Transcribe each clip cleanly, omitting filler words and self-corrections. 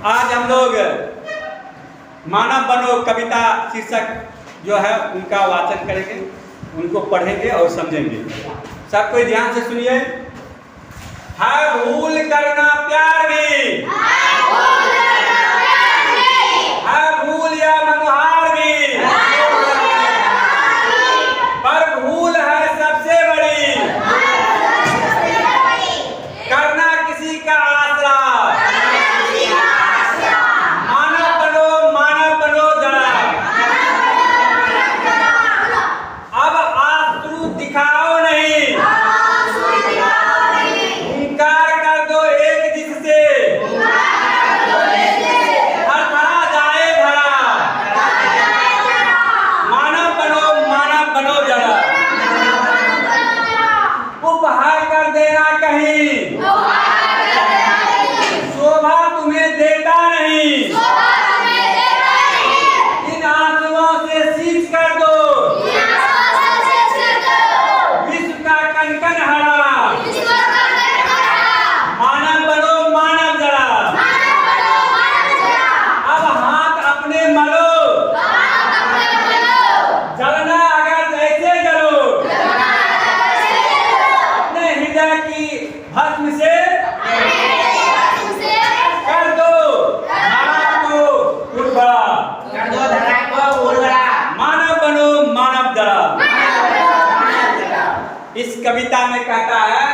आज हम लोग मानव बनो कविता शीर्षक जो है उनका वाचन करेंगे, उनको पढ़ेंगे और समझेंगे। सब कोई ध्यान से सुनिए। है भूल करना प्यार भी, है भूल या मनुहार भी, पर भूल है सबसे बड़ी, करना किसी का आसरा। मानव बनो जरा, अब आंसू दिखाओ नहीं, हुंकार कर दो एक जिससे थरथरा जाए धरा। मानव बनो जरा, उपहार कर देना कहीं, शोभा तुम्हें देता नहीं, इन आंसुओं से सींच कर दो विश्व का कनकन हरा। मानव बनो मानव जरा, अब हाथ अपने मलो, जलना अगर ऐसे जलो, अपने हृदय की भस्म से कर दो धरा को उर्वरा। मानव बनो मानव जरा। इस कविता में कहता है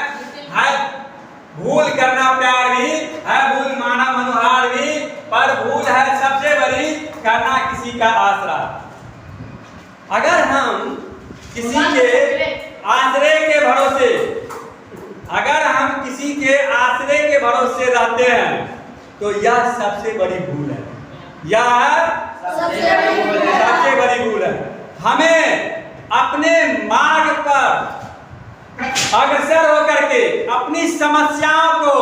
भूल करना प्यार भी, है भूल माना मनुहार भी, पर भूल है सबसे बड़ी, करना किसी का आसरा। अगर हम किसी के आश्रय के भरोसे, अगर हम किसी के आश्रय के भरोसे रहते हैं तो यह सबसे बड़ी भूल है, यह सबसे बड़ी भूल है। हमें अपने मार्ग पर अग्रसर होकर के अपनी समस्याओं को,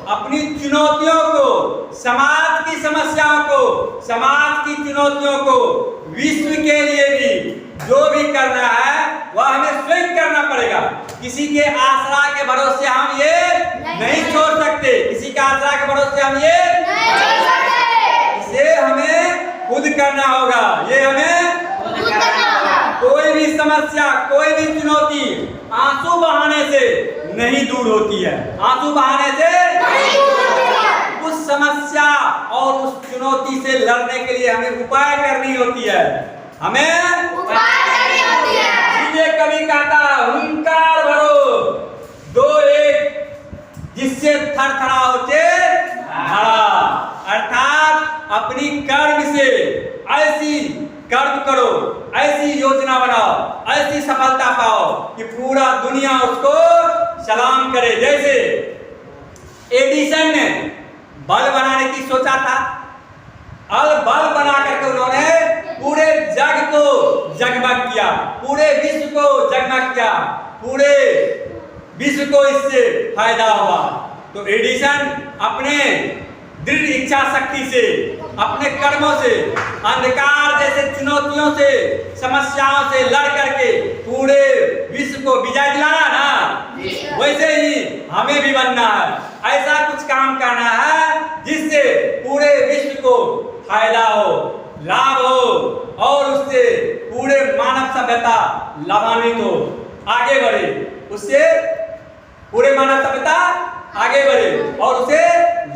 अपनी चुनौतियों को, समाज की समस्याओं को, समाज की चुनौतियों को, विश्व के लिए भी जो भी करना है वह हमें स्वयं करना पड़ेगा। किसी के आसरा के भरोसे हम ये नहीं छोड़ सकते, किसी के आसरा के भरोसे हम ये इसे हमें खुद करना होगा। ये हमें कोई भी समस्या, कोई भी चुनौती आंसू बहाने से नहीं दूर होती है, आंसू बहाने से उस समस्या और उस चुनौती से लड़ने के लिए हमें उपाय करनी होती है, हमें उपाय करनी होती है। ये कवि कहता हुंकार भरो दो एक जिससे थरथरा उठे धरा। अर्थात अपनी कर्म से ऐसी कर्म करो, ऐसी योजना बनाओ, ऐसी सफलता पाओ कि पूरा दुनिया उसको सलाम करे। जैसे एडिसन ने बल्ब बनाने की सोचा था, और बल्ब बना करके उन्होंने पूरे जग को जगमग किया, पूरे विश्व को जगमग किया, पूरे विश्व को इससे फायदा हुआ। तो एडिसन अपने दृढ़ इच्छा शक्ति से, अपने कर्मों से, अंधकार जैसे चुनौतियों से, समस्याओं से लड़ करके पूरे विश्व को विजय दिलाया ना, वैसे ही हमें भी बनना है। ऐसा कुछ काम करना है जिससे पूरे विश्व को फायदा हो, लाभ हो, और उससे पूरे मानव सभ्यता लाभान्वित हो, आगे बढ़े, उससे पूरे मानव सभ्यता आगे बढ़े और उसे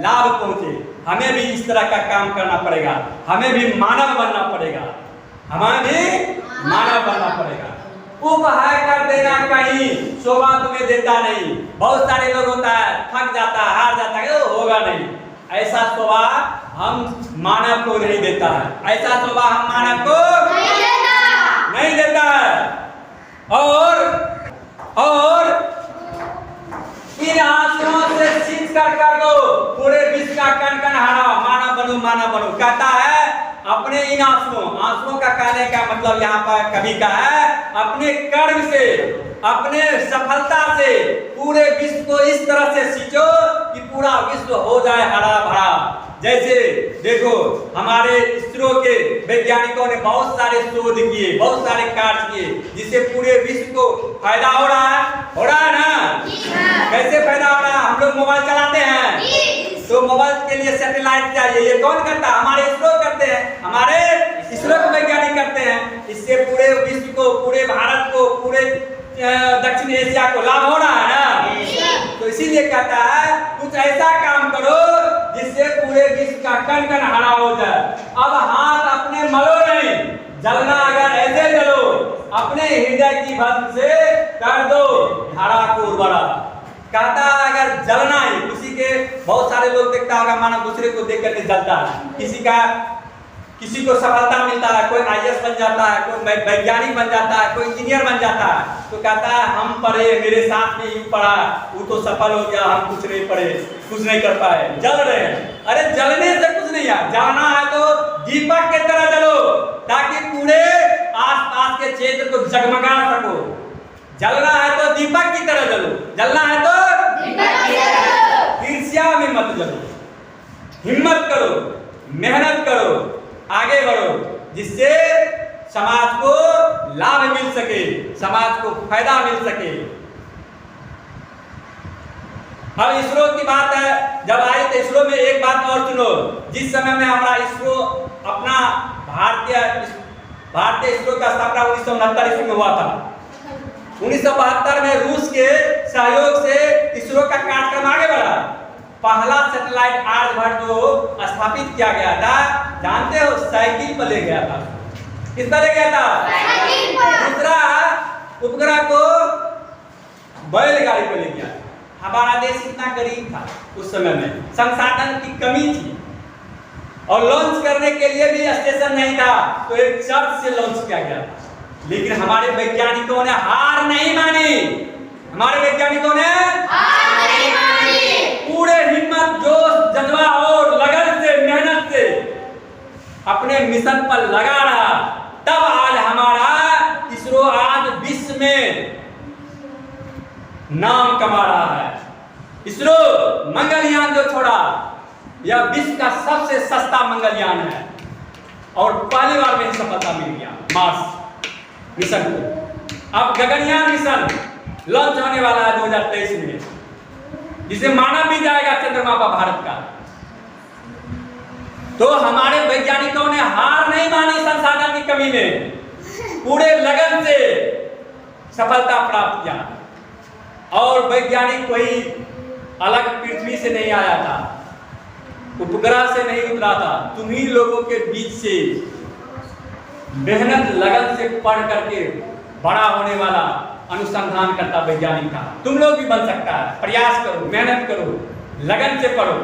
लाभ पहुंचे। हमें भी इस तरह का काम करना पड़ेगा, हमें भी मानव बनना पड़ेगा, हमें भी मानव बनना पड़ेगा। उपहार कर देना कहीं, शोभा तुम्हें देता नहीं। बहुत सारे लोग होता है, थक जाता है, हार जाता है, होगा नहीं। ऐसा शोभा हम मानव को नहीं देता है, ऐसा शोभा हम मानव को नहीं देता है। और इन आंसुओं से सींच कर दो पूरे विश्व का कनकन हरा। मानव बनो कहता है अपने इन आंसुओं का कहने का मतलब यहाँ पर कवि का है अपने कर्म से, अपने सफलता से पूरे विश्व को इस तरह से सींचो कि पूरा विश्व हो जाए हरा भरा। जैसे देखो हमारे इसरो के वैज्ञानिकों ने बहुत सारे शोध किए, बहुत सारे कार्य किए, जिससे पूरे विश्व को फायदा हो रहा है ना? कैसे फायदा हो रहा है? हम लोग मोबाइल चलाते हैं तो मोबाइल के लिए सैटेलाइट चाहिए। ये कौन करता है? हमारे इसरो करते हैं, हमारे इसरो के वैज्ञानिक करते हैं। इससे पूरे विश्व को, पूरे भारत को, पूरे दक्षिण एशिया को लाभ हो रहा है ना। तो इसीलिए कहता है कुछ ऐसा काम करो जिससे पूरे विश्व का कण कण हरा हो जाए। अब हाथ अपने मलो नहीं, जलना अगर ऐसे जलो, अपने हृदय की भस्म से कर दो धारा को उर्वरा। कहता है अगर जलना है, किसी के बहुत सारे लोग देखता होगा मानव दूसरे को देख करके जलता है, किसी को सफलता मिलता है, कोई आईएएस बन जाता है, कोई वैज्ञानिक बन जाता है, कोई इंजीनियर बन जाता है, तो कहता है हम पढ़े, मेरे साथ में यूं पढ़ा, वो तो सफल हो गया, हम कुछ नहीं पढ़े, कुछ नहीं कर पाए, जल रहे हैं। अरे जलने से कुछ नहीं है, जलना है तो दीपक के तरह जलो ताकि पूरे आसपास के क्षेत्र को जगमगा सको। जलना है तो दीपक की तरह जलो, जलना है तो दीपक की तरह। ईर्ष्या में मत जलो, हिम्मत करो, मेहनत करो, आगे बढ़ो, जिससे समाज को लाभ मिल सके, समाज को फायदा मिल सके। अब इसरो की बात है, जब आई तो इसरो में एक बात और सुनो। जिस समय में हमारा इसरो अपना भारतीय इसरो का स्थापना 1969 ईस्वी में हुआ था। 1972 में रूस के सहयोग से इसरो का कार्यक्रम आगे बढ़ा। पहला सैटेलाइट आर्यभट्ट जो स्थापित किया गया था, जानते हो, साइकिल पर ले गया था। किस पर ले गया था? साइकिल पर। दूसरा उपग्रह को बैलगाड़ी पर ले गया। हमारा देश इतना गरीब था उस समय में, संसाधन की कमी थी और लॉन्च करने के लिए भी स्टेशन नहीं था, तो एक चर्च से लॉन्च किया गया था। लेकिन हमारे वैज्ञानिकों ने हार नहीं मानी, हमारे वैज्ञानिकों ने हार नहीं मानी, पूरे हिम्मत, जोश, जज्बा और लगन से, मेहनत से अपने मिशन पर लगा रहा। तब आज हमारा इसरो आज विश्व में नाम कमा रहा है। इसरो मंगलयान जो छोड़ा, यह विश्व का सबसे सस्ता मंगलयान है और पहली बार में सफलता मिल गया मार्स मिशन को। अब गगनयान मिशन लॉन्च होने वाला है 2023 में, जिसे माना भी जाएगा चंद्रमा पर भारत का। तो हमारे वैज्ञानिकों ने हार नहीं मानी संसाधन की कमी में, पूरे लगन से सफलता प्राप्त किया। और वैज्ञानिक कोई अलग पृथ्वी से नहीं आया था, उपग्रह से नहीं उतरा था, तुम्ही लोगों के बीच से मेहनत लगन से पढ़ करके बड़ा होने वाला अनुसंधान करता वैज्ञानिक था। तुम लोग भी बन सकता है, प्रयास करो, मेहनत करो, लगन से पढ़ो।